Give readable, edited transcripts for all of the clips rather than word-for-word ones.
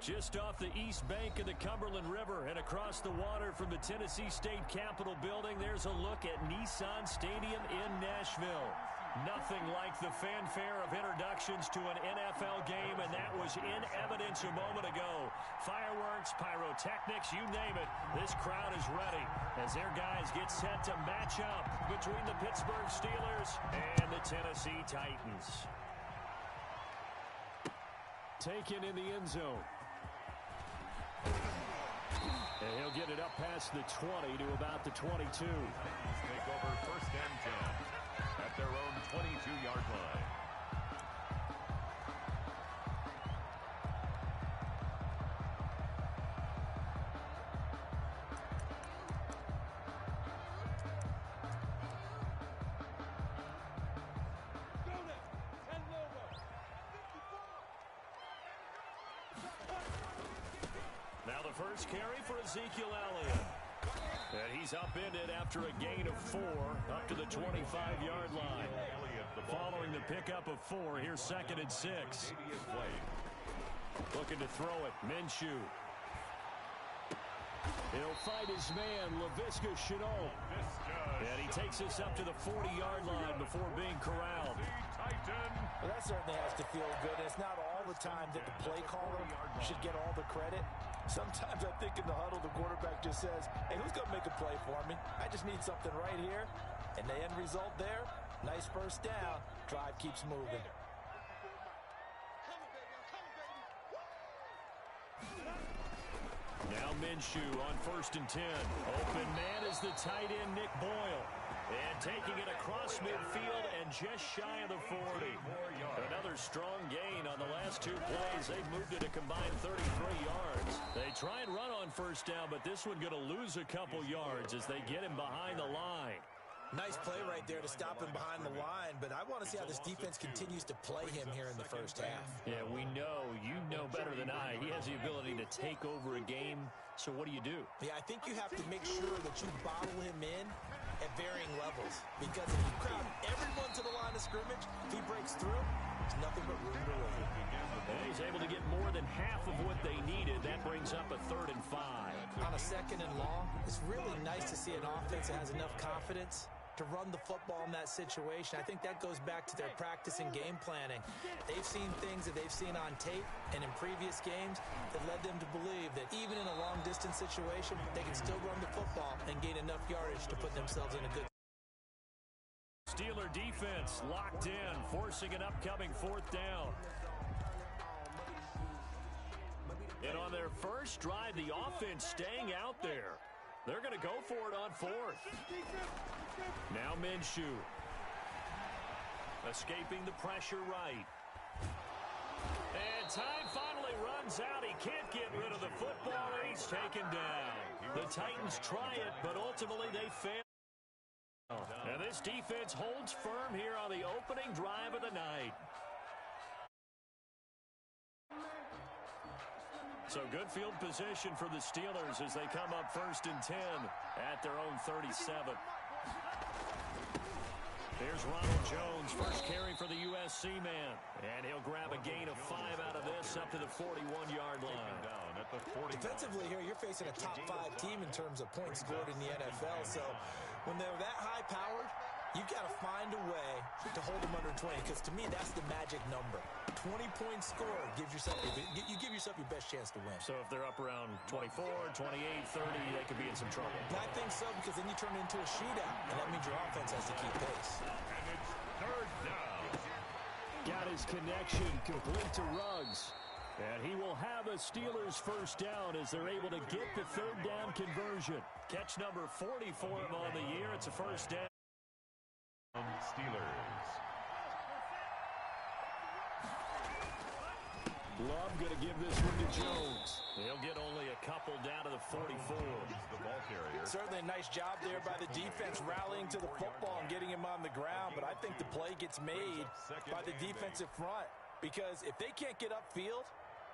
Just off the east bank of the Cumberland River and across the water from the Tennessee State Capitol building, there's a look at Nissan Stadium in Nashville. Nothing like the fanfare of introductions to an NFL game, and that was in evidence a moment ago. Fireworks, pyrotechnics, you name it. This crowd is ready as their guys get set to match up between the Pittsburgh Steelers and the Tennessee Titans. Taken in the end zone. And he'll get it up past the 20 to about the 22. Take over 1st and 10 at their own 22-yard line. Now the first carry for Ezekiel Elliott. And he's upended after a gain of 4 up to the 25-yard line. Following the pickup of 4, here's 2nd and 6. Looking to throw it, Minshew. He'll fight his man, Laviska Shenault. And he takes us up to the 40-yard line before being corralled. Well, that certainly has to feel good. It's not all the time that the play caller should get all the credit. Sometimes I think in the huddle, the quarterback just says, hey, who's going to make a play for me? I just need something right here. And the end result there, nice first down. Drive keeps moving. Now Minshew on 1st and 10. Open man is the tight end, Nick Boyle. And taking it across midfield and just shy of the 40. Another strong gain on the last 2 plays. They've moved it a combined 33 yards. They try and run on 1st down, but this one going to lose a couple yards as they get him behind the line. Nice play right there to stop him behind the line, but I want to see how this defense continues to play him here in the first half. Yeah, we know. You know better than I. He has the ability to take over a game, so what do? Yeah, I think you have to make sure that you bottle him in at varying levels, because if you crowd everyone to the line of scrimmage, if he breaks through, there's nothing but room to run. And he's able to get more than half of what they needed. That brings up a 3rd and 5. On a 2nd and long, it's really nice to see an offense that has enough confidence to run the football in that situation. I think that goes back to their practice and game planning. They've seen things that they've seen on tape and in previous games that led them to believe that even in a long-distance situation, they can still run the football and gain enough yardage to put themselves in a good. Steeler defense locked in, forcing an upcoming 4th down. And on their first drive, the offense staying out there. They're going to go for it on 4th. Now Minshew. Escaping the pressure right. And time finally runs out. He can't get rid of the football, and he's taken down. The Titans try it, but ultimately they fail. And this defense holds firm here on the opening drive of the night. So good field position for the Steelers as they come up 1st and 10 at their own 37. Here's Ronald Jones, first carry for the USC man. And he'll grab a gain of 5 out of this up to the 41-yard line. Defensively here, you're facing a top 5 team in terms of points scored in the NFL. So when they're that high-powered, you've got to find a way to hold them under 20, because to me, that's the magic number. 20 points scored gives yourself, you give yourself your best chance to win. So if they're up around 24, 28, 30, they could be in some trouble. I think so, because then you turn it into a shootout, and that means your offense has to keep pace. And it's 3rd down. Got his connection complete to Ruggs. And he will have a Steelers first down as they're able to get the 3rd down conversion. Catch number 40 for him on the year. It's a first down. Steelers. Love going to give this one to Jones. He'll get only a couple down to the 44. The ball carrier. Certainly a nice job there by the defense rallying to the football and getting him on the ground, but I think the play gets made by the defensive front, because if they can't get upfield,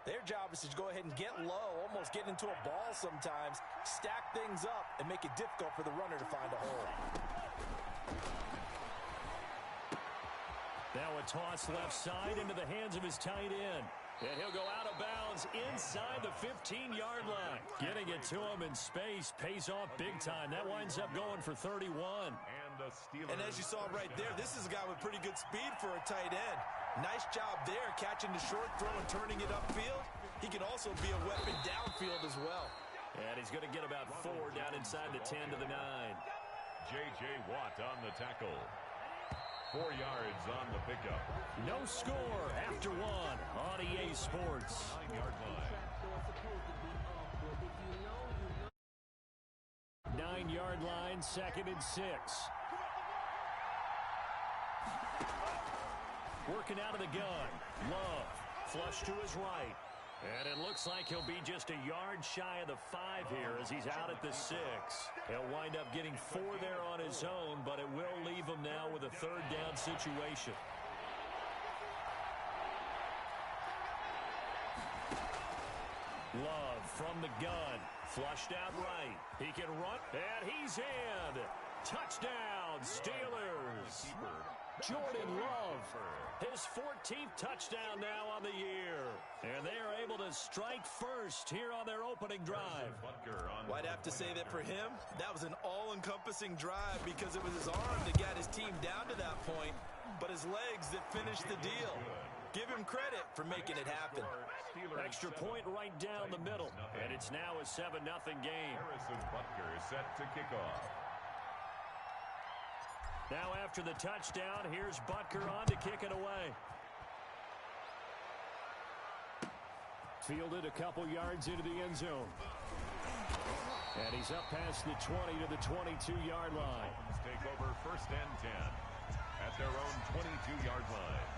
their job is to go ahead and get low, almost get into a ball sometimes, stack things up, and make it difficult for the runner to find a hole. Now a toss left side into the hands of his tight end. And he'll go out of bounds inside the 15-yard line. Getting it to him in space pays off big time. That winds up going for 31. And as you saw right there, this is a guy with pretty good speed for a tight end. Nice job there, catching the short throw and turning it upfield. He can also be a weapon downfield as well. And he's going to get about 4 down inside the 10 to the 9. J.J. Watt on the tackle. 4 yards on the pickup. No score after 1 on EA Sports. 9-yard line. 9-yard line, 2nd and 6. Working out of the gun. Love. Flush to his right. And it looks like he'll be just a yard shy of the 5 here as he's out at the 6. He'll wind up getting 4 there on his own, but it will leave him now with a 3rd down situation. Love from the gun. Flushed out right. He can run, and he's in. Touchdown, Steelers. Jordan Love, his 14th touchdown now on the year. And they are able to strike first here on their opening drive. Well, I'd have to say that for him, that was an all-encompassing drive because it was his arm that got his team down to that point, but his legs that finished the deal. Give him credit for making it happen. Extra point right down the middle, and it's now a 7-0 game. Harrison Butker is set to kick off. Now after the touchdown, here's Butker on to kick it away. Fielded a couple yards into the end zone. And he's up past the 20 to the 22-yard line. Take over 1st and 10 at their own 22-yard line.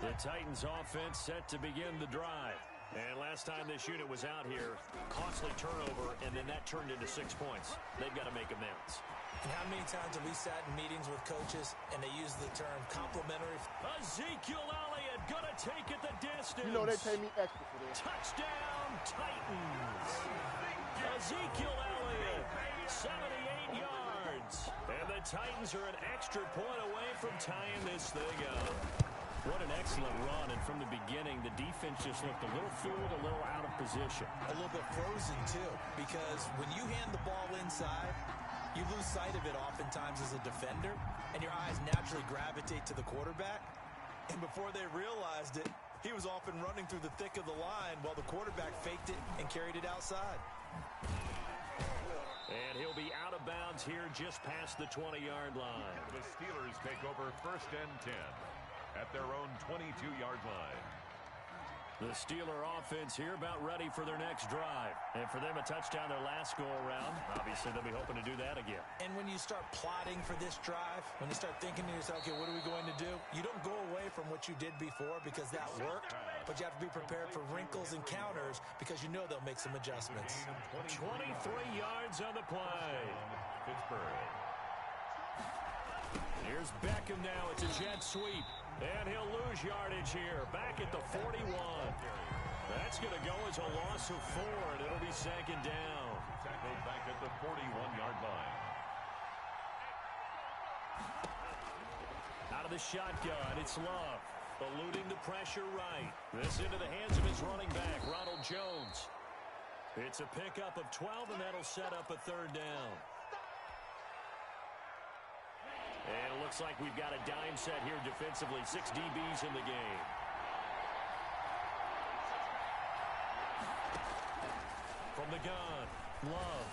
The Titans offense set to begin the drive. And last time this unit was out here, costly turnover, and then that turned into 6 points. They've got to make amends. And how many times have we sat in meetings with coaches and they use the term complimentary? Ezekiel Elliott gonna take it the distance. You know they pay me extra for this. Touchdown, Titans. Ezekiel Elliott, 78 yards. And the Titans are an extra point away from tying this thing up. What an excellent run, and from the beginning, the defense just looked a little fooled, a little out of position. A little bit frozen, too, because when you hand the ball inside, you lose sight of it oftentimes as a defender, and your eyes naturally gravitate to the quarterback. And before they realized it, he was off and running through the thick of the line while the quarterback faked it and carried it outside. And he'll be out of bounds here just past the 20-yard line. The Steelers take over 1st and 10 at their own 22-yard line. The Steeler offense here about ready for their next drive. And for them, a touchdown their last go-around. Obviously, they'll be hoping to do that again. And when you start plotting for this drive, when you start thinking to yourself, okay, what are we going to do? You don't go away from what you did before because that worked, but you have to be prepared for wrinkles and counters because you know they'll make some adjustments. 23 yards on the play. Pittsburgh. Here's Beckham now. It's a jet sweep. And he'll lose yardage here. Back at the 41. That's going to go as a loss of 4, and it'll be 2nd down. Tackled back at the 41-yard line. Out of the shotgun, it's Love. Eluding the pressure right. This into the hands of his running back, Ronald Jones. It's a pickup of 12, and that'll set up a 3rd down. And it looks like we've got a dime set here defensively. 6 DBs in the game. From the gun, Love.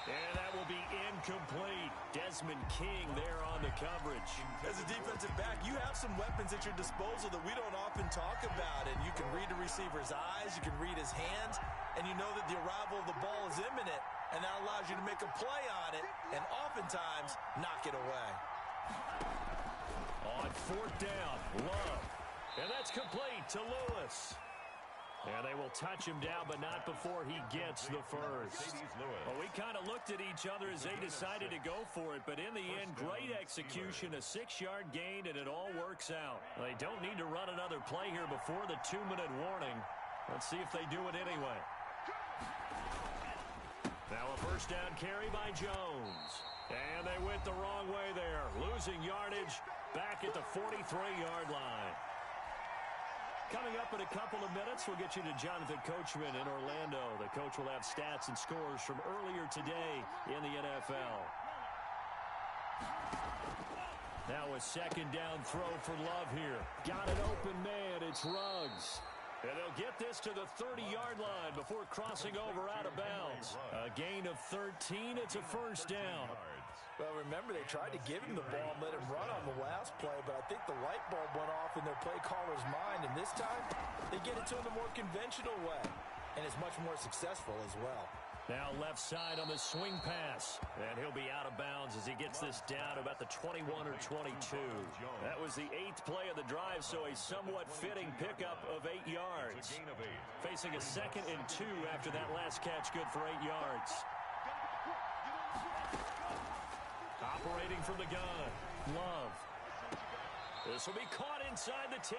And that will be incomplete. Desmond King there on the coverage. As a defensive back, you have some weapons at your disposal that we don't often talk about. And you can read a receiver's eyes, you can read his hands, and you know that the arrival of the ball is imminent. And that allows you to make a play on it and oftentimes knock it away. On 4th down, Love. And that's complete to Lewis. And they will touch him down, but not before he gets the first. Well, we kind of looked at each other as they decided to go for it, but in the end, great execution, a 6-yard gain, and it all works out. They don't need to run another play here before the 2-minute warning. Let's see if they do it anyway. Now a 1st down carry by Jones. And they went the wrong way there, losing yardage back at the 43-yard line. Coming up in a couple of minutes, we'll get you to Jonathan Coachman in Orlando. The coach will have stats and scores from earlier today in the NFL. Now a second down throw for Love here. Got an open man. It's Ruggs. And they'll get this to the 30-yard line before crossing over out of bounds. A gain of 13. It's a first down. Well, remember, they tried to give him the ball and let him run on the last play, but I think the light bulb went off in their play caller's mind, and this time they get it to him the more conventional way, and it's much more successful as well. Now left side on the swing pass, and he'll be out of bounds as he gets this down about the 21 or 22. That was the 8th play of the drive, so a somewhat fitting pickup of 8 yards. Facing a 2nd and 2 after that last catch, good for 8 yards. Operating from the gun, Love. This will be caught inside the 10.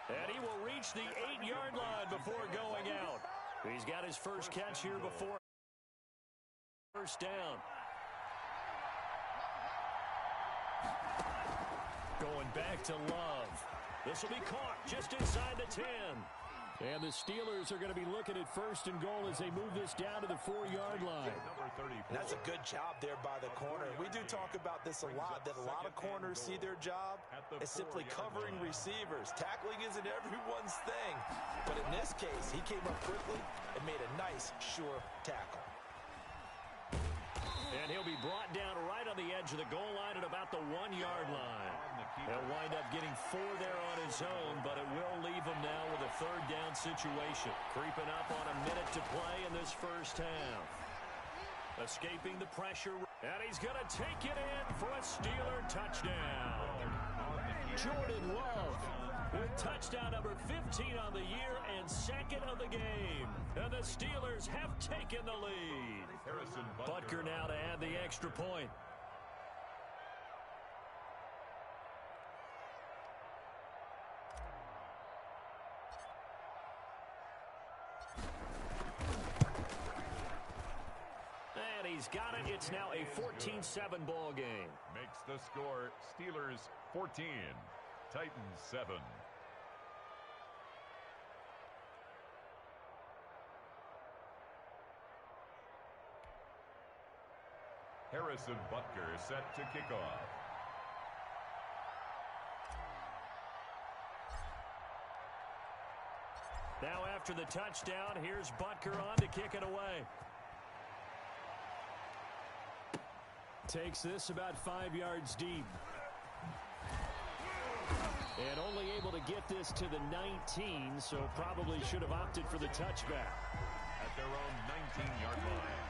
And he will reach the 8-yard line before going out. He's got his first catch here before first down. Going back to Love. This will be caught just inside the 10. And the Steelers are going to be looking at first and goal as they move this down to the 4-yard line. That's a good job there by the corner. We do talk about this a lot, that a lot of corners see their job as simply covering receivers. Tackling isn't everyone's thing. But in this case, he came up quickly and made a nice, sure tackle. And he'll be brought down right on the edge of the goal line at about the 1-yard line. He'll wind up getting 4 there on his own, but it will leave him now with a 3rd down situation. Creeping up on a minute to play in this first half. Escaping the pressure, and he's going to take it in for a Steeler touchdown. Jordan Love with touchdown number 15 on the year and 2nd of the game. And the Steelers have taken the lead. Butker now to add the extra point. And he's got it. It's now a 14-7 ball game. Makes the score Steelers 14, Titans 7. Harrison Butker set to kick off. Now after the touchdown, here's Butker on to kick it away. Takes this about 5 yards deep. And only able to get this to the 19, so probably should have opted for the touchback. At their own 19-yard line.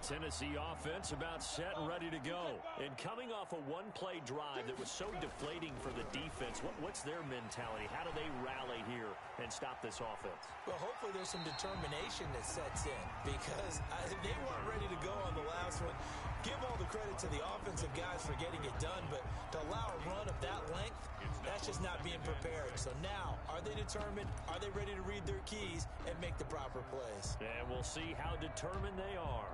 Tennessee offense about set and ready to go. And coming off a one-play drive that was so deflating for the defense, what's their mentality? How do they rally here and stop this offense? Well, hopefully there's some determination that sets in, because they weren't ready to go on the last one. Give all the credit to the offensive guys for getting it done, but to allow a run of that length, that's just not being prepared. So now, are they determined? Are they ready to read their keys and make the proper plays? And we'll see how determined they are.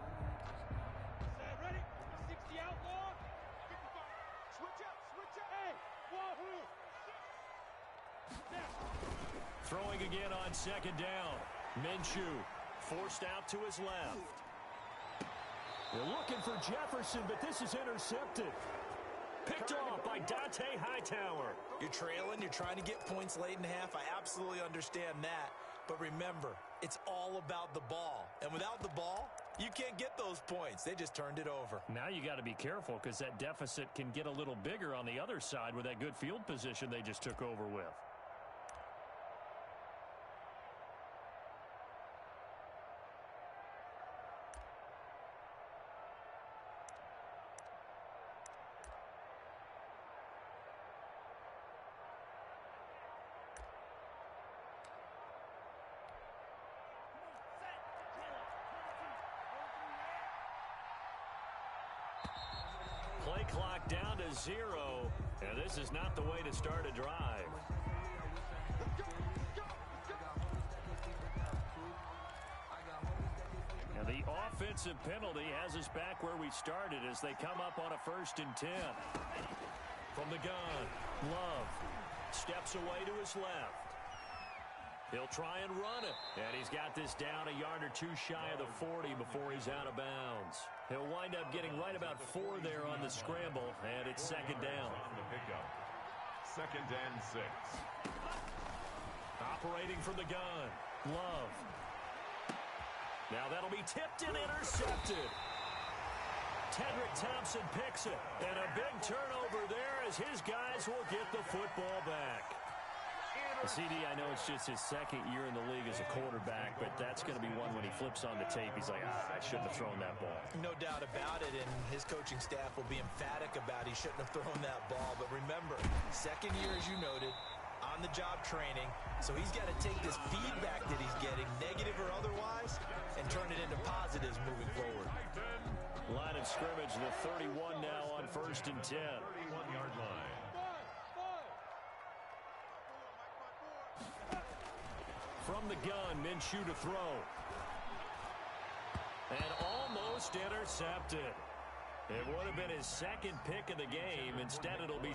Throwing again on second down. Minshew forced out to his left. They're looking for Jefferson, but this is intercepted. Picked off by Dante Hightower. You're trailing. You're trying to get points late in half. I absolutely understand that. But remember, it's all about the ball. And without the ball, you can't get those points. They just turned it over. Now you got to be careful because that deficit can get a little bigger on the other side with that good field position they just took over with. Play clock down to 0, and this is not the way to start a drive. And the offensive penalty has us back where we started as they come up on a 1st and 10. From the gun, Love steps away to his left. He'll try and run it. And he's got this down a yard or two shy of the 40 before he's out of bounds. He'll wind up getting right about 4 there on the scramble, and it's second down. On the pickup. 2nd and 6. Operating from the gun, Love. Now that'll be tipped and intercepted. Tedrick Thompson picks it, and a big turnover there as his guys will get the football back. CD, I know it's just his 2nd year in the league as a quarterback, but that's going to be one when he flips on the tape. He's like, I shouldn't have thrown that ball. No doubt about it, and his coaching staff will be emphatic about he shouldn't have thrown that ball. But remember, 2nd year, as you noted, on-the-job training, so he's got to take this feedback that he's getting, negative or otherwise, and turn it into positives moving forward. Line of scrimmage, the 31 now on 1st and 10. 31-yard line. From the gun, Minshew to throw. And almost intercepted. It would have been his 2nd pick of the game. Instead, it'll be...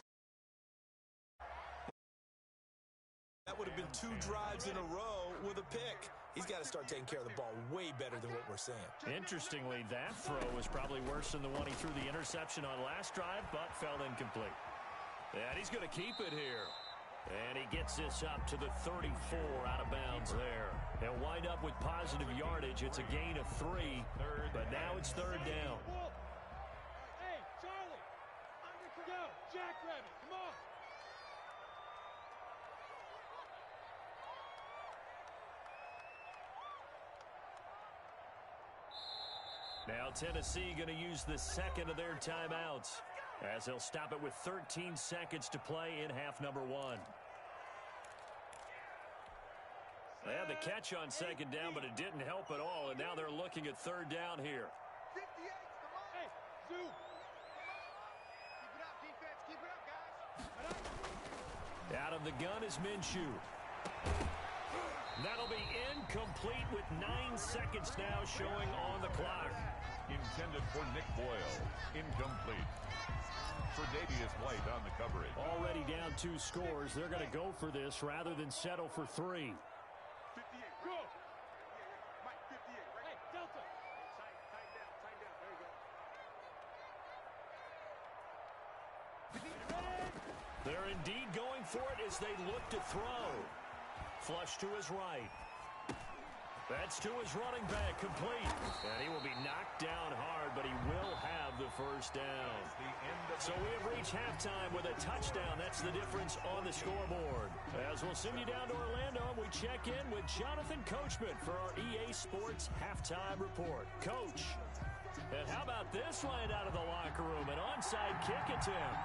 That would have been 2 drives in a row with a pick. He's got to start taking care of the ball way better than what we're seeing. Interestingly, that throw was probably worse than the one he threw the interception on last drive, but fell incomplete. And he's going to keep it here. And he gets this up to the 34 out of bounds there. He'll wind up with positive yardage. It's a gain of 3, but now it's 3rd down. Hey, Charlie, go, Jackrabbit, come on. Now Tennessee going to use the 2nd of their timeouts, as they'll stop it with 13 seconds to play in half number 1. They had the catch on 2nd down, but it didn't help at all, and now they're looking at 3rd down here. Hey, Zoo. Keep it up, defense. Keep it up, guys. Out of the gun is Minshew. That'll be incomplete with 9 seconds now showing on the clock. Intended for Nick Boyle. Incomplete. For Davius White on the coverage. Already down 2 scores. They're going to go for this rather than settle for 3. 58, go. Mike, 58, right? Hey, Delta. Tight down. There you go. They're indeed going for it as they look to throw. Flush to his right. That's to his running back, complete. And he will be knocked down hard, but he will have the 1st down. So we have reached halftime with a touchdown. That's the difference on the scoreboard. As we'll send you down to Orlando, we check in with Jonathan Coachman for our EA Sports Halftime Report. Coach, and how about this line out of the locker room? An onside kick attempt.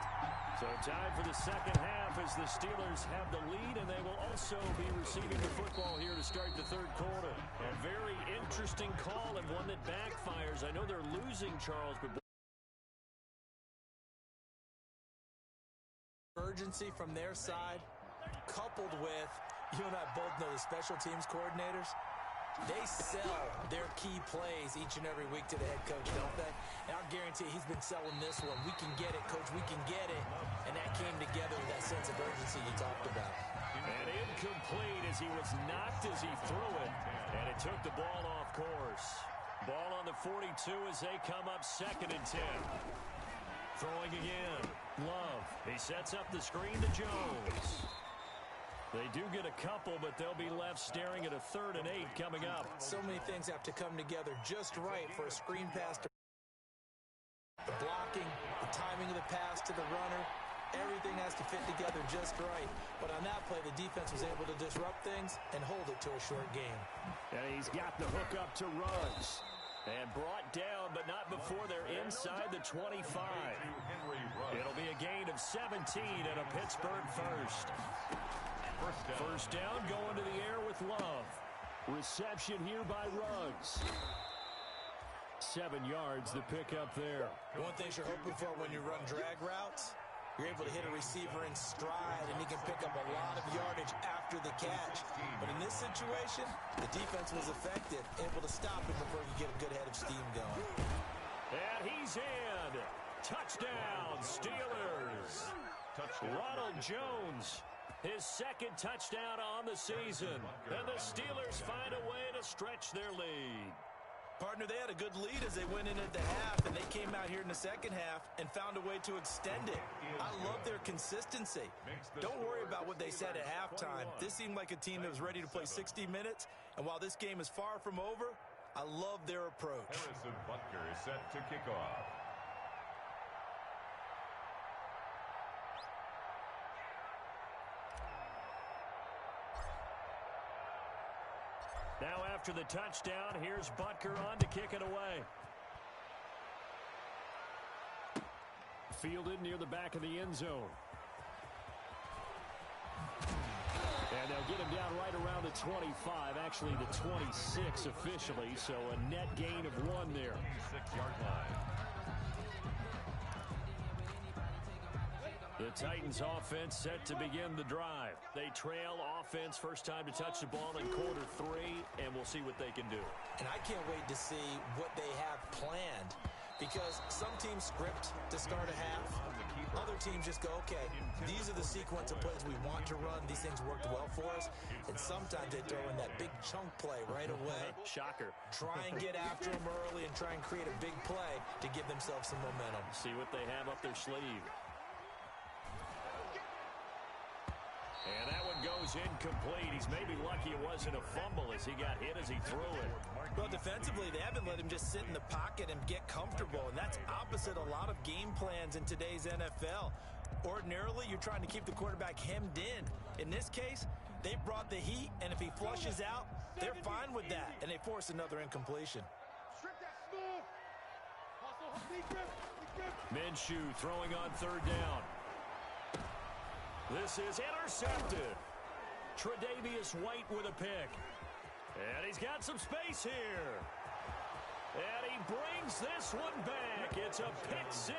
So time for the 2nd half as the Steelers have the lead, and they will also be receiving the football here to start the 3rd quarter. A very interesting call and one that backfires. I know they're losing, Charles, but Urgency from their side, coupled with, you and I both know the special teams coordinators, they sell their key plays each and every week to the head coach, don't they? And I'll guarantee he's been selling this one. We can get it, Coach. We can get it. And that came together with that sense of urgency you talked about. And incomplete as he was knocked as he threw it. And it took the ball off course. Ball on the 42 as they come up 2nd and 10. Throwing again. Love. He sets up the screen to Jones. They do get a couple, but they'll be left staring at a 3rd and 8 coming up. So many things have to come together just right for a screen pass to the blocking, the timing of the pass to the runner. Everything has to fit together just right. But on that play, the defense was able to disrupt things and hold it to a short game. And he's got the hook up to Ruggs. And brought down, but not before they're inside the 25. It'll be a gain of 17 and a Pittsburgh 1st. First down going to the air with Love. Reception here by Ruggs. 7 yards the pickup there. One thing you're hoping for when you run drag routes, you're able to hit a receiver in stride, and he can pick up a lot of yardage after the catch. But in this situation, the defense was effective, able to stop him before he get a good head of steam going. And he's in. Touchdown, Steelers. touchdown. Ronald Jones, his second touchdown on the season. And the Steelers find a way to stretch their lead. Partner, they had a good lead as they went into the half, and they came out here in the second half and found a way to extend it. I love their consistency. Don't worry about what they said at halftime. This seemed like a team that was ready to play 60 minutes, and while this game is far from over, I love their approach. Harrison Butker is set to kick off. Now after the touchdown, here's Butker on to kick it away. Fielded near the back of the end zone. And they'll get him down right around the 25, actually the 26 officially, so a net gain of 1 there. 26-yard line. The Titans offense set to begin the drive. They trail offense first time to touch the ball in quarter 3, and we'll see what they can do. And I can't wait to see what they have planned, because some teams script to start a half. Other teams just go, okay, these are the sequence of plays we want to run. These things worked well for us. And sometimes they throw in that big chunk play right away. Shocker. Try and get after them early and try and create a big play to give themselves some momentum. See what they have up their sleeve. And that one goes incomplete. He's maybe lucky it wasn't a fumble as he got hit as he threw it. Well, defensively, they haven't let him just sit in the pocket and get comfortable, and that's opposite a lot of game plans in today's NFL. Ordinarily, you're trying to keep the quarterback hemmed in. In this case, they brought the heat, and if he flushes out, they're fine with that, and they force another incompletion. Minshew throwing on third down. This is intercepted. Tre'Davious White with a pick. And he's got some space here. And he brings this one back. It's a pick 6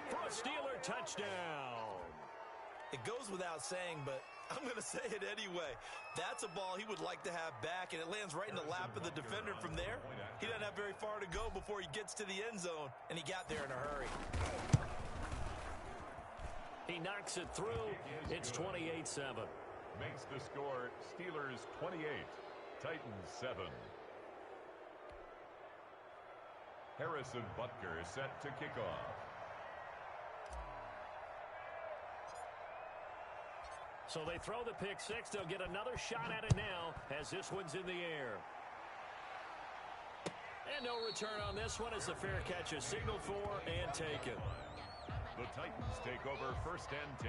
for a Steeler touchdown. It goes without saying, but I'm going to say it anyway. That's a ball he would like to have back, and it lands right in the lap of the defender from there. He doesn't have very far to go before he gets to the end zone, and he got there in a hurry. He knocks it through. It's 28-7. Makes the score Steelers 28, Titans 7. Harrison Butker is set to kick off. So they throw the pick 6. They'll get another shot at it now as this one's in the air. And no return on this one as the fair catch is signaled for and taken. The Titans take over first and 10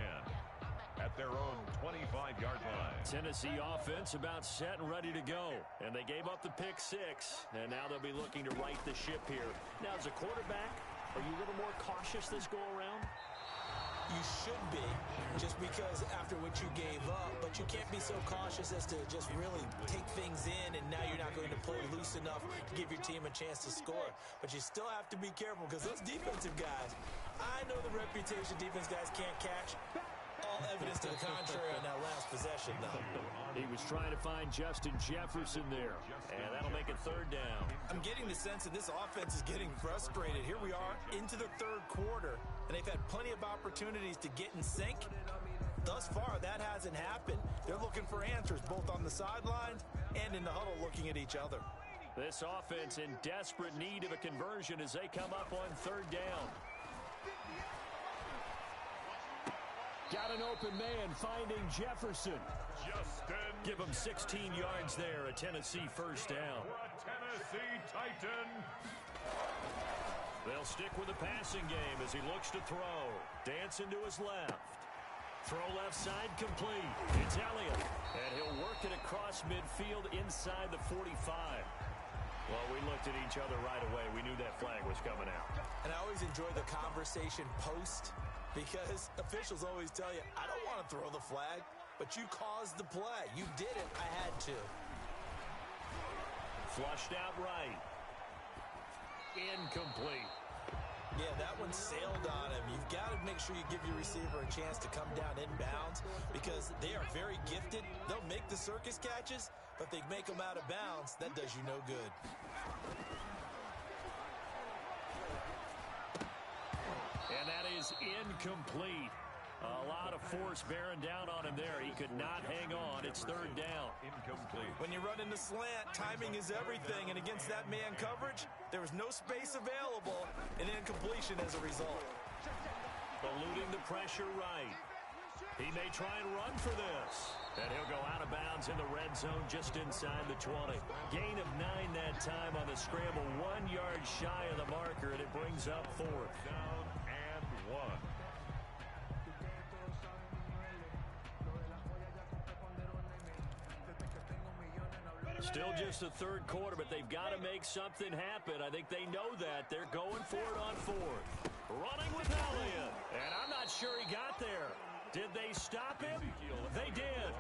at their own 25-yard line. Tennessee offense about set and ready to go. And they gave up the pick 6, and now they'll be looking to right the ship here. Now, as a quarterback, are you a little more cautious this go-around? You should be, just because after what you gave up, but you can't be so cautious as to just really take things in, and now you're not going to play loose enough to give your team a chance to score. But you still have to be careful, because those defensive guys, I know the reputation defense guys can't catch. All evidence to the contrary on that last possession, though. He was trying to find Justin Jefferson there, and that'll make it third down. I'm getting the sense that this offense is getting frustrated. Here we are into the third quarter, and they've had plenty of opportunities to get in sync. Thus far, that hasn't happened. They're looking for answers both on the sidelines and in the huddle looking at each other. This offense in desperate need of a conversion as they come up on third down. Got an open man finding Jefferson. Justin. Give him 16 yards there, a Tennessee first down. For a Tennessee Titan. They'll stick with the passing game as he looks to throw. Dancing to his left. Throw left side complete. It's Elliott. And he'll work it across midfield inside the 45. Well, we looked at each other right away. We knew that flag was coming out. And I always enjoy the conversation post, because officials always tell you, I don't want to throw the flag, but you caused the play. You did it. I had to. Flushed out right. Incomplete. Yeah, that one sailed on him. You've got to make sure you give your receiver a chance to come down inbounds, because they are very gifted. They'll make the circus catches, but if they make them out of bounds, that does you no good. And that is incomplete. A lot of force bearing down on him there. He could not hang on. It's third down. Incomplete. When you run into slant, timing is everything, and against that man coverage, there was no space available, and incompletion as a result. Eluding the pressure right. He may try and run for this. And he'll go out of bounds in the red zone just inside the 20. Gain of 9 that time on the scramble. 1 yard shy of the marker, and it brings up fourth. Down and 1. Still just the third quarter, but they've got to make something happen. I think they know that. They're going for it on fourth. Running with Elliott. And I'm not sure he got there. Did they stop him? They did.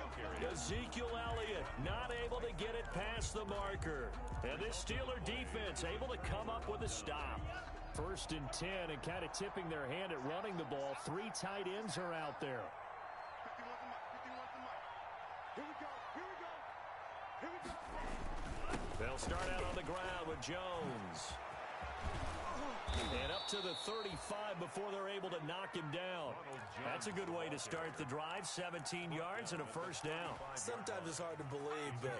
Ezekiel Elliott not able to get it past the marker. And this Steeler defense able to come up with a stop. 1st and 10, and kind of tipping their hand at running the ball. 3 tight ends are out there. 51's the mic. Here we go. Here we go. Here we go. They'll start out on the ground with Jones. And up to the 35 before they're able to knock him down. That's a good way to start the drive. 17 yards and a first down. Sometimes it's hard to believe, but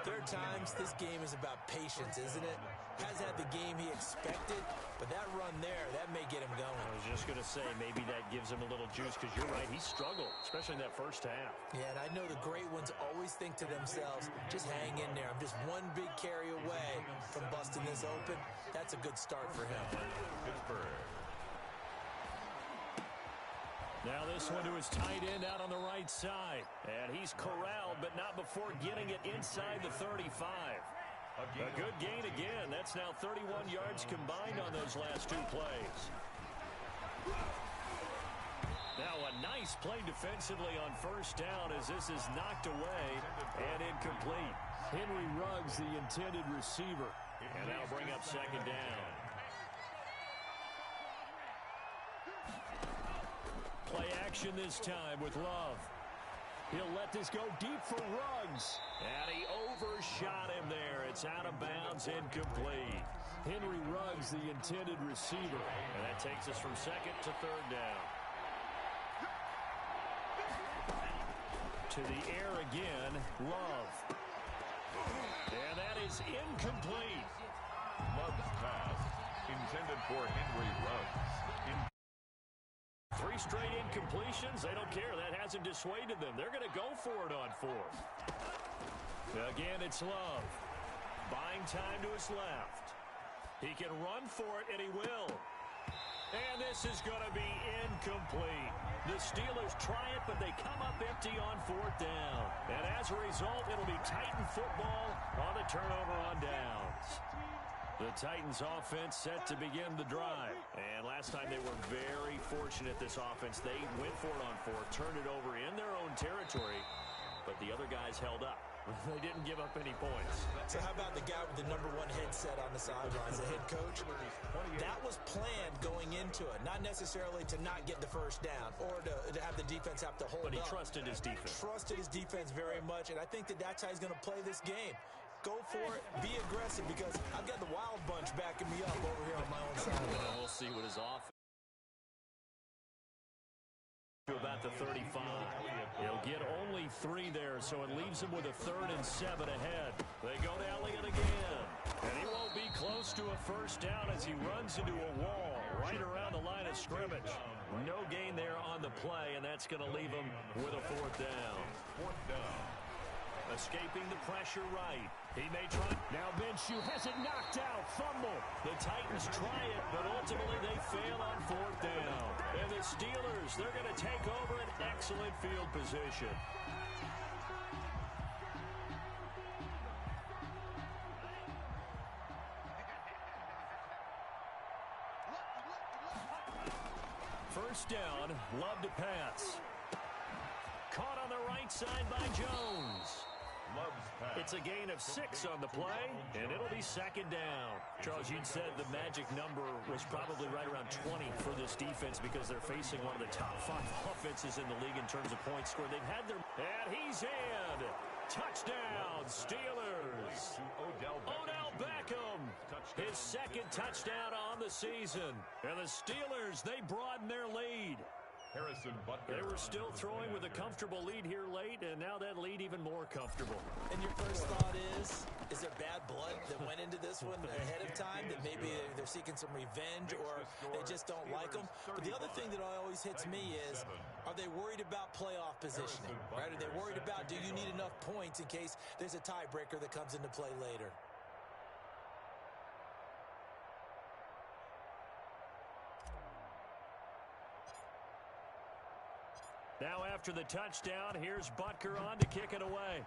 there are times this game is about patience, isn't it? Hasn't had the game he expected, but that run there, that may get him going. I was just going to say, maybe that gives him a little juice, because you're right, he struggled, especially in that first half. Yeah, and I know the great ones always think to themselves, just hang in there. I'm just one big carry away from busting this open. That's a good start for him. Pittsburgh. Now this one to his tight end out on the right side. And he's corralled, but not before getting it inside the 35. A good gain again. That's now 31 yards combined on those last 2 plays. Now a nice play defensively on first down as this is knocked away and incomplete. Henry Ruggs, the intended receiver. And that'll bring up second down. Play action this time with Love. He'll let this go deep for Ruggs. And he overshot him there. It's out of bounds, incomplete. Henry Ruggs, the intended receiver. And that takes us from second to third down. To the air again, Love. And that is incomplete. Love's pass intended for Henry Ruggs. 3 straight incompletions. They don't care. That hasn't dissuaded them. They're going to go for it on fourth. Again, it's Love. Buying time to his left. He can run for it, and he will. And this is going to be incomplete. The Steelers try it, but they come up empty on fourth down. And as a result, it'll be Titan football on the turnover on downs. The Titans offense set to begin the drive. And last time they were very fortunate, this offense. They went for it on fourth, turned it over in their own territory, but the other guys held up. They didn't give up any points. So how about the guy with the #1 headset on the sidelines, the head coach? That was planned going into it. Not necessarily to not get the first down or to have the defense have to hold up. But he trusted his defense. Trusted his defense very much, and I think that that's how he's going to play this game. Go for it, be aggressive, because I've got the Wild Bunch backing me up over here on my own side. We'll see what his offense to about the 35. He'll get only 3 there, so it leaves him with a 3rd and 7 ahead. They go to Elliott again, and he won't be close to a first down as he runs into a wall right around the line of scrimmage. No gain there on the play, and that's going to leave him with a 4th down. 4th down. Escaping the pressure right. He may try. Now Minshew has it knocked out. Fumble. The Titans try it, but ultimately they fail on 4th down. And the Steelers, they're going to take over an excellent field position. First down, Love to pass. Caught on the right side by Jones. Love's pass. It's a gain of 6 on the play, and it'll be second down. Charles, you'd said the magic number was probably right around 20 for this defense because they're facing one of the top 5 offenses in the league in terms of points scored. They've had their... And he's in! Touchdown, Steelers! Odell Beckham! His 2nd touchdown on the season. And the Steelers, they broaden their lead. Harrison Butker. They were still throwing with a comfortable lead here late, and now that lead even more comfortable. And your first thought is there bad blood that went into this one ahead of time, that maybe they're seeking some revenge or they just don't like them? But the other thing that always hits me is, are they worried about playoff positioning? Right? Are they worried about, do you need enough points in case there's a tiebreaker that comes into play later? Now after the touchdown, here's Butker on to kick it away.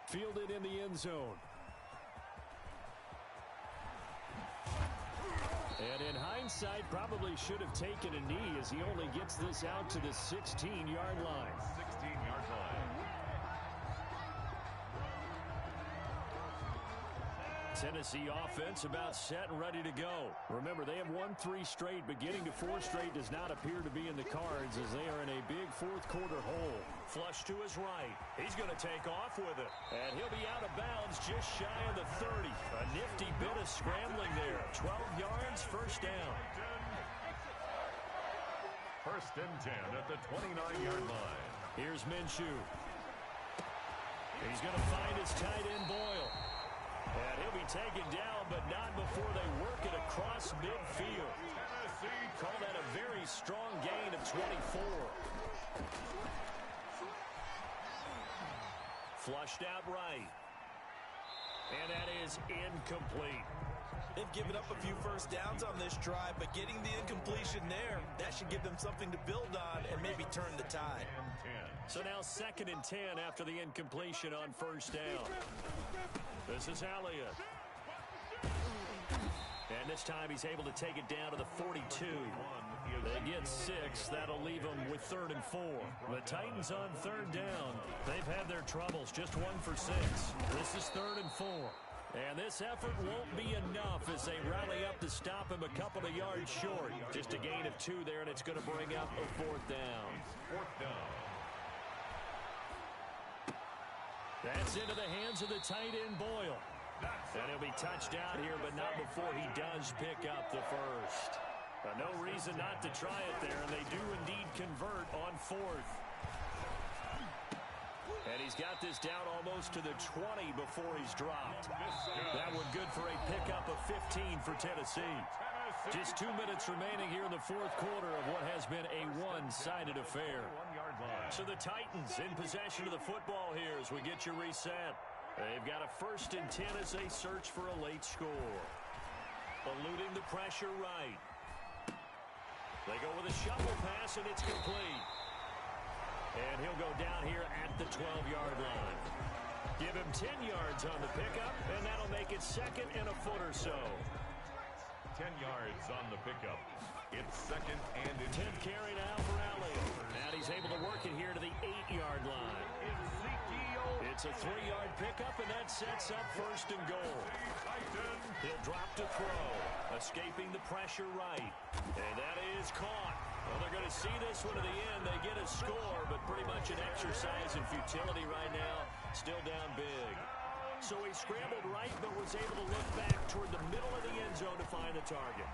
Fielded in the end zone. And in hindsight, probably should have taken a knee as he only gets this out to the 16-yard line. 16-yard line. Tennessee offense about set and ready to go. Remember, they have won 3 straight, but getting to 4 straight does not appear to be in the cards as they are in a big fourth quarter hole. Flush to his right. He's going to take off with it. And he'll be out of bounds just shy of the 30. A nifty bit of scrambling there. 12 yards, first down. First and 10 at the 29-yard line. Here's Minshew. He's going to find his tight end Boyle. And he'll be taken down, but not before they work it across midfield. Tennessee call that a very strong gain of 24. Flushed out right. And that is incomplete. They've given up a few first downs on this drive, but getting the incompletion there, that should give them something to build on and maybe turn the tide. So now 2nd and 10 after the incompletion on first down. This is Elliott. And this time he's able to take it down to the 42. They get 6. That'll leave them with 3rd and 4. The Titans on 3rd down. They've had their troubles. Just 1 for 6. This is 3rd and 4. And this effort won't be enough as they rally up to stop him a couple of yards short. Just a gain of 2 there, and it's going to bring up a 4th down. 4th down. That's into the hands of the tight end Boyle. And he'll be touched out here, but not before he does pick up the first. No reason not to try it there, and they do indeed convert on 4th. And he's got this down almost to the 20 before he's dropped. That one good for a pickup of 15 for Tennessee. Just 2 minutes remaining here in the fourth quarter of what has been a one-sided affair. So the Titans in possession of the football here as we get your reset. They've got a 1st and 10 as they search for a late score. Eluding the pressure right. They go with a shovel pass, and it's complete. And he'll go down here at the 12-yard line. Give him 10 yards on the pickup, and that'll make it 2nd and a foot or so. 10 yards on the pickup. It's 2nd and 10 carry now for Elliott. And he's able to work it here to the 8-yard line. It's a 3-yard pickup, and that sets up 1st and goal. He'll drop to throw, escaping the pressure right. And that is caught. Well, they're going to see this one to the end. They get a score, but pretty much an exercise in futility right now. Still down big. So he scrambled right, but was able to look back toward the middle of the end zone to find the target.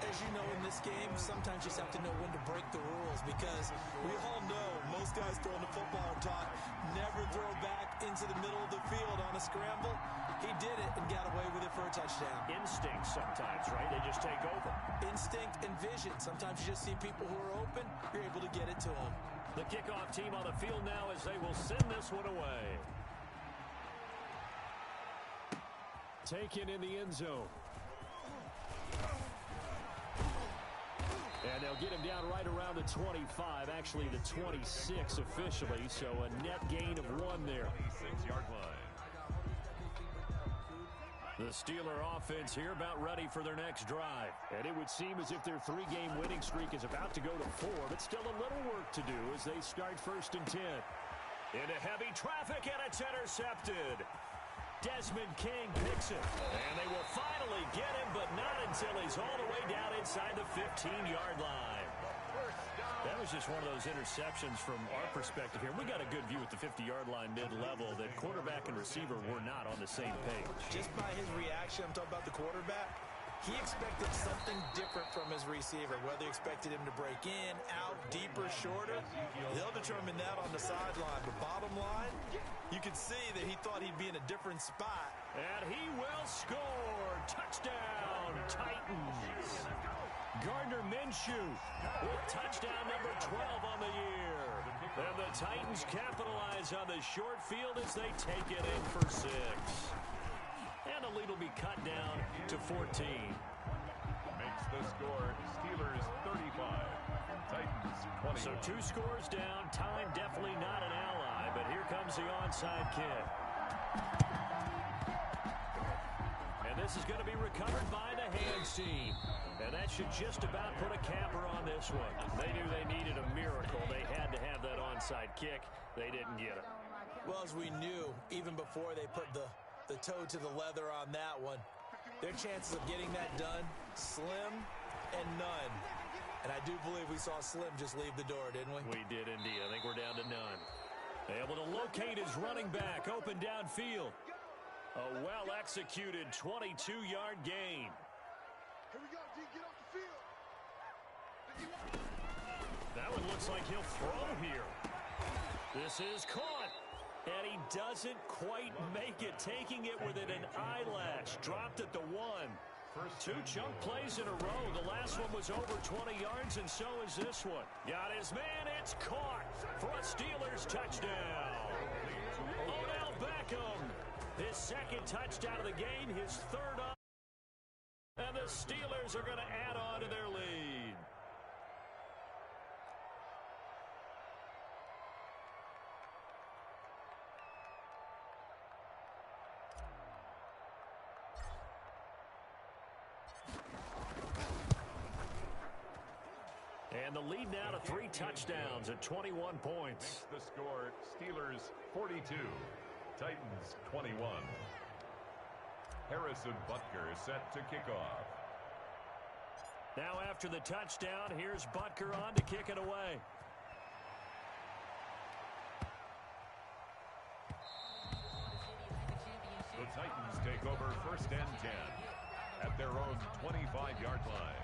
As you know, in this game, sometimes you just have to know when to break the rules, because we all know most guys throwing the football are taught never throw back into the middle of the field on a scramble. He did it and got away with it for a touchdown. Instinct sometimes, right? They just take over. Instinct and vision. Sometimes you just see people who are open, you're able to get it to them. The kickoff team on the field now as they will send this one away. Taken in the end zone. And they'll get him down right around the 25, actually the 26 officially, so a net gain of 1 there. 26-yard line. The Steeler offense here about ready for their next drive. And it would seem as if their 3-game winning streak is about to go to 4, but still a little work to do as they start 1st and 10. Into heavy traffic, and it's intercepted. Desmond King picks it, and they will finally get him, but not until he's all the way down inside the 15-yard line. That was just one of those interceptions from our perspective here. We got a good view at the 50-yard line mid-level that quarterback and receiver were not on the same page. Just by his reaction, I'm talking about the quarterback, He expected something different from his receiver, whether he expected him to break in, out, deeper, shorter. They'll determine that on the sideline. But bottom line, you can see that he thought he'd be in a different spot. And he will score. Touchdown, Titans. Gardner Minshew with touchdown number 12 on the year. And the Titans capitalize on the short field as they take it in for 6. And the lead will be cut down to 14. Makes the score Steelers 35, Titans 21. So 2 scores down. Time definitely not an ally, but here comes the onside kick. And this is going to be recovered by the hands team. And that should just about put a capper on this one. They knew they needed a miracle. They had to have that onside kick. They didn't get it. Well, as we knew, even before they put the toe to the leather on that one, their chances of getting that done, slim and none. And I do believe we saw Slim just leave the door, didn't we? We did indeed. I think we're down to none. Able to locate his running back, open downfield. A well-executed 22-yard gain. Here we go, D. Get off the field. That one looks like he'll throw here. This is caught. And he doesn't quite make it, taking it within an eyelash. Dropped at the 1. 2 chunk plays in a row. The last one was over 20 yards, and so is this one. Got his man. It's caught for a Steelers touchdown. Odell Beckham, his second touchdown of the game, his third up. And the Steelers are going to add on to their lead. And the lead now to 3 touchdowns at 21 points. Makes the score Steelers 42, Titans 21. Harrison Butker set to kick off. Now after the touchdown, here's Butker on to kick it away. The Titans take over 1st and 10 at their own 25-yard line.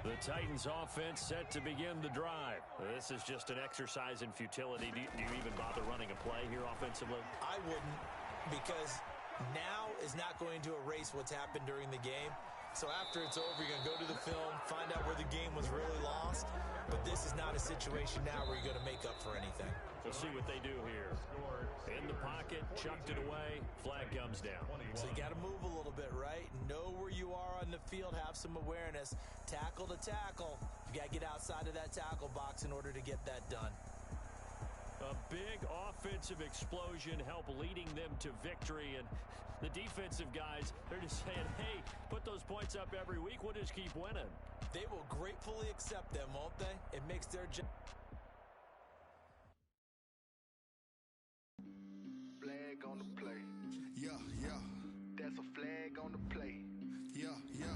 The Titans offense set to begin the drive. This is just an exercise in futility. Do you even bother running a play here offensively? I wouldn't, because now is not going to erase what's happened during the game. So after it's over, you're going to go to the film, find out where the game was really lost. But this is not a situation now where you're going to make up for anything. We'll see what they do here. In the pocket, chucked it away, flag comes down. So you got to move a little bit, right? Know where you are on the field, have some awareness. Tackle to tackle. You got to get outside of that tackle box in order to get that done. A big offensive explosion helped leading them to victory. And the defensive guys, they're just saying, hey, put those points up every week. We'll just keep winning. They will gratefully accept them, won't they? It makes their job. Flag on the play. Yeah, yeah. That's a flag on the play. Yeah, yeah.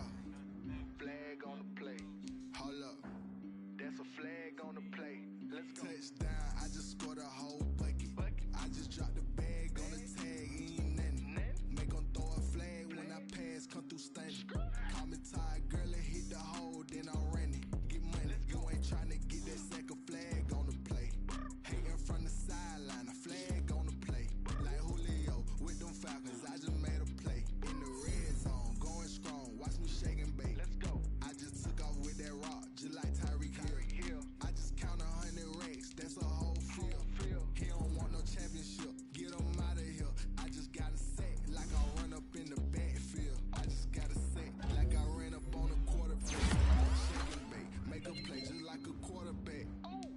Flag on the play. Hold up. That's a flag on the play. Let's go. Touchdown, I just scored a whole bucket. I just dropped the bag on the tag, ain't nothing. Make 'em throw a flag when I pass, come through stunning. Call me tired, girl, and hit the hole, then I'm running. Get money, you ain't tryna get that second flag on the play. Hating from the sideline, a flag on the play. Like Julio with them Falcons, I just made a play. In the red zone, going strong, watch me shake and bake. Let's go. I just took off with that rock, just like Tyreek Hill. I just count 100 racks, that's a whole field. He don't want no championship, get him out of here. I just got a set, like I run up in the backfield. I just got a set, like I ran up on a quarterback. Shake and bake, make a play just like a quarterback.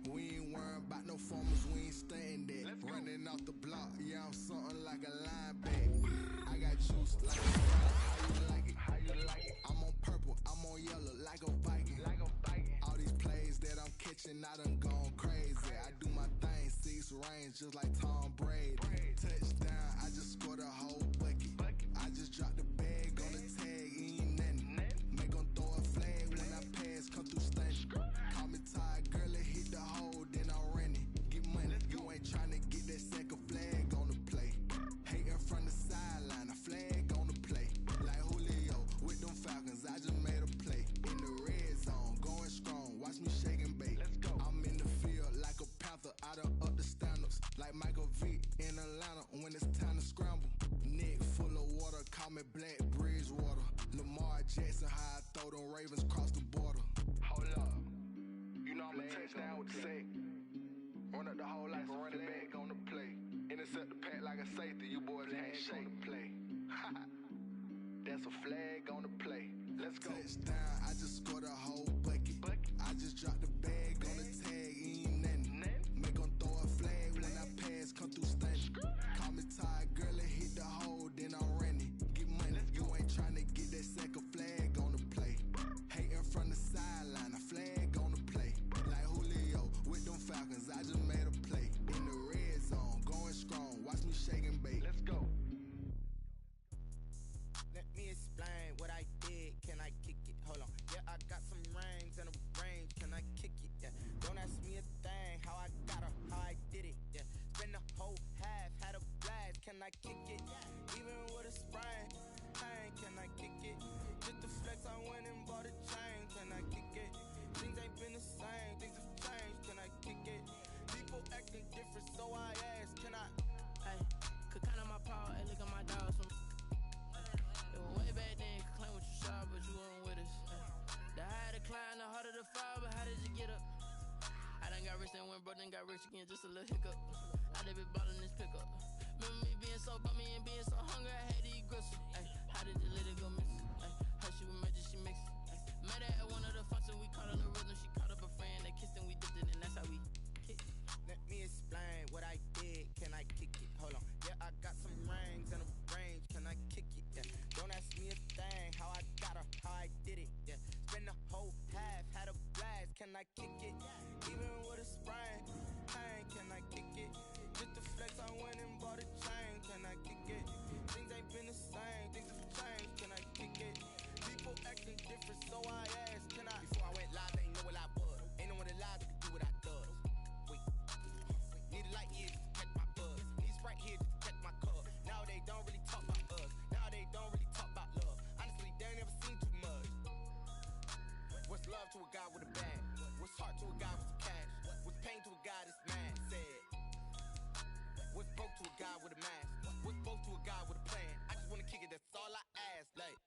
We ain't worrying about no formers, we ain't staying there. Running off the block, yeah, I'm something like a linebacker. I got juice like a frog, how you like it? How you like it? I'm on purple, I'm on yellow, like a Viking. Like a Viking. All these plays that I'm catching, I done gone crazy. I do my thing, 6 range, just like Tom Brady. Touchdown, I just scored a whole bucket. I just dropped the bag on the tag, ain't nothing. Make 'em throw a flag when I pass, come through stunning. Call me tired, girl, and hit the hole, then I'm running. Get money, you ain't tryna get that second flag on the play. Hating from the sideline, a flag Jackson, how I throw them Ravens cross the border. Hold up. You know I'm a touchdown with the sack. Run up the whole like a running back on the play. Intercept the pack like a safety. You boys ain't shake the play. That's a flag on the play. Let's go. Touchdown, I just scored a whole bucket. I just dropped the bag on the tag, ain't nothing. Make 'em throw a flag when I pass, come through stunning. Call me tired, girl, and hit the hole, then I'm running. Get money, you ain't tryna get that second flag on the play. Hating from the sideline, a flag on the play. Like Julio with them Falcons, I just made a play. In the red zone, going strong, watch me shake and bake. Let's go. Let me explain what I did. Can I kick it? Hold on. Yeah, I got some rings and a range. Can I kick it? Yeah. Don't ask me a thing. How I got her, how I did it. Yeah. Spend the whole half, had a blast. Can I kick it? Even with a sprain. Hey, can I kick it? Just the flex, I went and bought a chain. Can I kick it? Things ain't been the same. Things have changed. Can I kick it? People acting different, so I ask. Can I? Hey, could count on my power. Hey, look at my dogs. Way back then, you could claim what you saw, but you weren't with us. The higher the climb, the harder the fall, but how did you get up? I done got rich and went broke, then got rich again, just a little hiccup. I done been ballin' this pickup. Remember me being so bummy and being so hungry, I had to eat gristle. Ay, how did you let it go miss? Ay, how she was magic, she mixed. Met her at one of the functions, we caught her the rhythm, she caught up a friend, they kissed and we dipped it, and that's how we kicked. Let me explain what I did. Can I kick it? Hold on. Yeah, I got some rings and a range. Can I kick it? Yeah. Don't ask me a thing. How I got her, how I did it. Yeah. Spend the whole half, had a blast. Can I kick it? Even with a sprain. Hey, can I kick it? Just the flex, I went and bought a chain. Can I kick it? Things ain't been the same. Things have changed. Can I kick it? People acting different, so I asked. Can I? Before I went live, they ain't know what I was. Ain't no one alive that could do what I does. Wait. Need a light here just to catch my buzz. Need Sprite here just to catch my cup. Now they don't really talk about us. Now they don't really talk about love. Honestly, they ain't never seen too much. What's love to a guy with a bag? What's heart to a guy with some cash? What's pain to a guy that's mad? Said. What's broke to a guy with a mask? What's both to a guy with a plan? I just wanna kick it, that's all I ask. Like,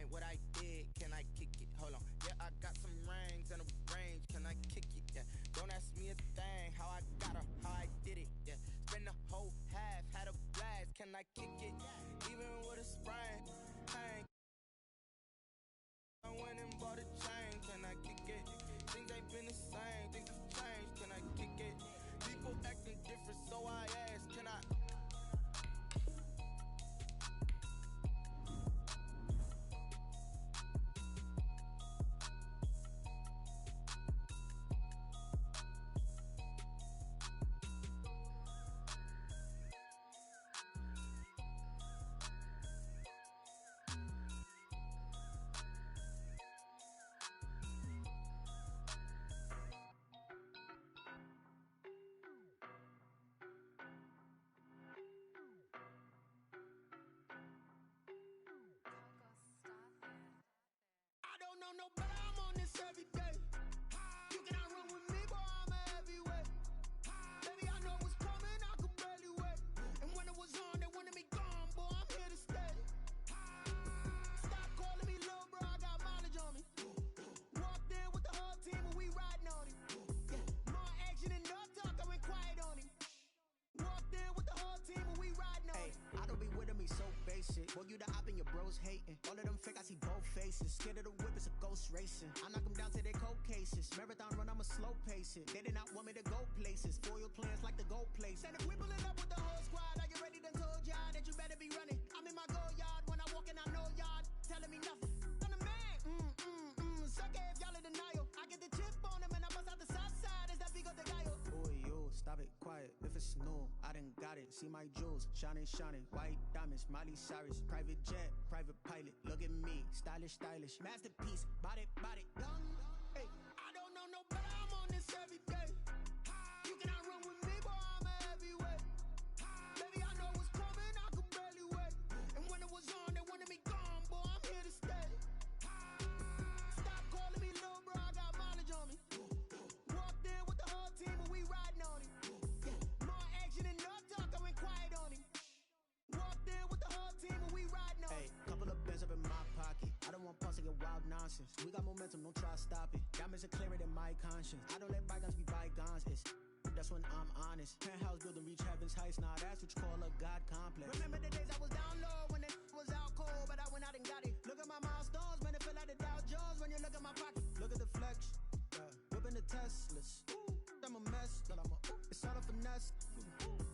what I did, can I kick it? Hold on. Yeah, I got some rings and a range. Can I kick it? Yeah. Don't ask me a thing. How I got her, how I did it. Yeah. Spend the whole half, had a blast. Can I kick it? Even with a sprain. Hey. I went and bought a chain. Can I kick it? Things ain't been the same. Things have changed. Can I kick it? People acting different, so I ask. Can I? No, but I'm on this every day. You cannot run with me, boy, I'm a heavyweight. Baby, I know what's coming, I could barely wait. And when it was on, they wanted me gone, boy, I'm here to stay. Stop calling me little bro, I got mileage on me. Walked in with the whole team and we riding on him. Yeah. More action and no talk, I went quiet on him. Walked in with the whole team and we riding on him. I don't be with him, he so basic. Boy, you the op and your bros hating. All of them fake, I see both faces. Scared of the whip, it's a ghost racing. I knock them down to their cold cases. Marathon run, I'ma slow pace it. They did not want me to go places. Foil plans like the gold place. And if we pulling up with the whole squad, are you ready? Done told y'all that you better be running. I'm in my go yard. When I walk in, I know y'all telling me nothing. I'm the man. Suck it if y'all in denial. I get the chip on him and I bust out the south side. Is that Vigo de Gallo? Boy, yo, stop it, quiet. If it's new, I done got it. See my jewels, shining, shining. White diamonds, Miley Cyrus. Private jet, private pilot. Look at me, stylish, stylish. Masterpiece, body, body, done. Hey, I don't know no better, I'm on this every day. You cannot run with me, boy, I'm a heavyweight. Baby, I know what's coming, I could barely wait. And when it was on, they wanted me gone, boy, I'm here to stay. Stop calling me little bro, I got mileage on me. Walked in with the whole team and we riding on him. Yeah. More action and no talk, I went quiet on him. Walked in with the whole team and we riding on him. Hey, couple of bands up in honest. Penthouse building, reach heaven's heights. Nah, that's what you call a God complex. Remember the days I was down low when it was out cold, but I went out and got it. Look at my milestones, man, it feel like the Dow Jones when you look at my pocket. Look at the flex, whipping the Teslas. I'm a mess, but it's all a finesse.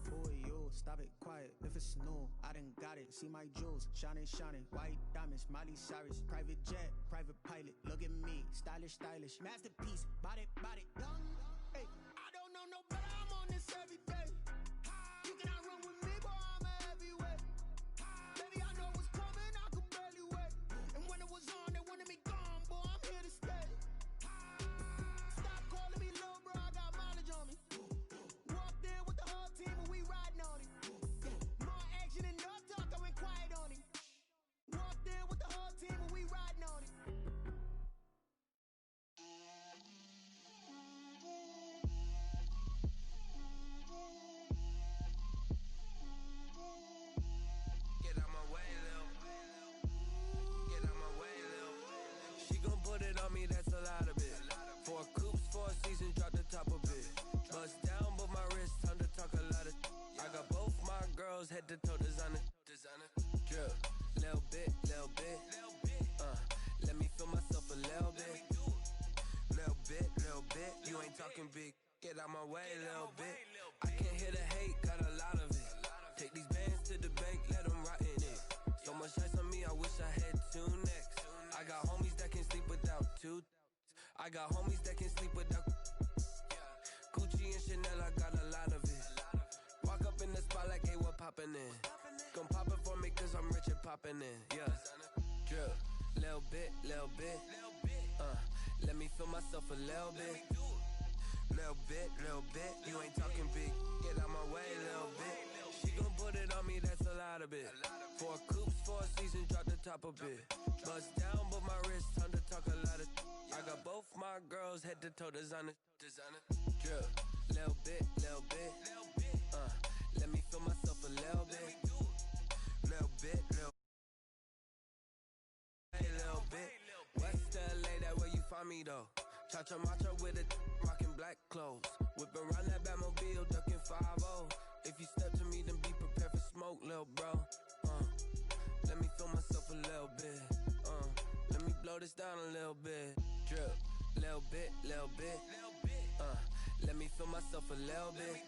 Boy, yo, stop it, quiet. If it's new, I done got it. See my jewels, shining, shining. White diamonds, Miley Cyrus. Private jet, private pilot. Look at me, stylish, stylish. Masterpiece, body, body. Young, hey, I don't know no better. I'm on this every day. You cannot run with me, boy, I'm a heavyweight. Baby, I know what's coming, I could barely wait. And when it was on, they wanted me gone, boy, I'm here to stay. Stop calling me low, bro, I got mileage on me. Walked in with the whole team and we riding on it. More action and no talk, I went quiet on it. Walked in with the whole team and we riding on it. Get out my way, Lil. Get out my way, Lil. She gon' put it on me, that's a lot of it. 4 coops, 4 seasons, drop the top a bit. Bust down, but my wrist, time to talk a lot of. I got both my girls head to toe designer. Drip, little bit, little bit. Let me feel myself a little bit. Little bit. You ain't talking big. Get out my way, little bit. I can't hear the hate, got a lot of it. Take these bands to the bank, let them rot in it. So much ice on me, I wish I had 2 necks. I got homies that can sleep without 2. I got homies that can sleep without. Gucci and Chanel, I got a lot of it. Walk up in the spot like, hey, what poppin' in? Gon' pop it for me cause I'm rich and poppin' in. Yeah, drip, little bit. Let me feel myself a little bit. Little bit. You ain't talking big. Get out my way, little bit. She gon' put it on me, that's a lot of it. 4 coops, 4 seasons, drop the top a bit. Bust down, but my wrist, time to talk a lot of. I got both my girls head to toe designer. Drip, little bit. Let me feel myself a little bit. Little bit. Hey, little bit. West LA, that where you find me though. Cha-cha macha with a rockin' black clothes. Whip around that Batmobile, duckin' 5-0. If you step to me, then be prepared for smoke, lil' bro. Let me feel myself a little bit. Let me blow this down a little bit. Drip, little bit. Let me feel myself a little bit.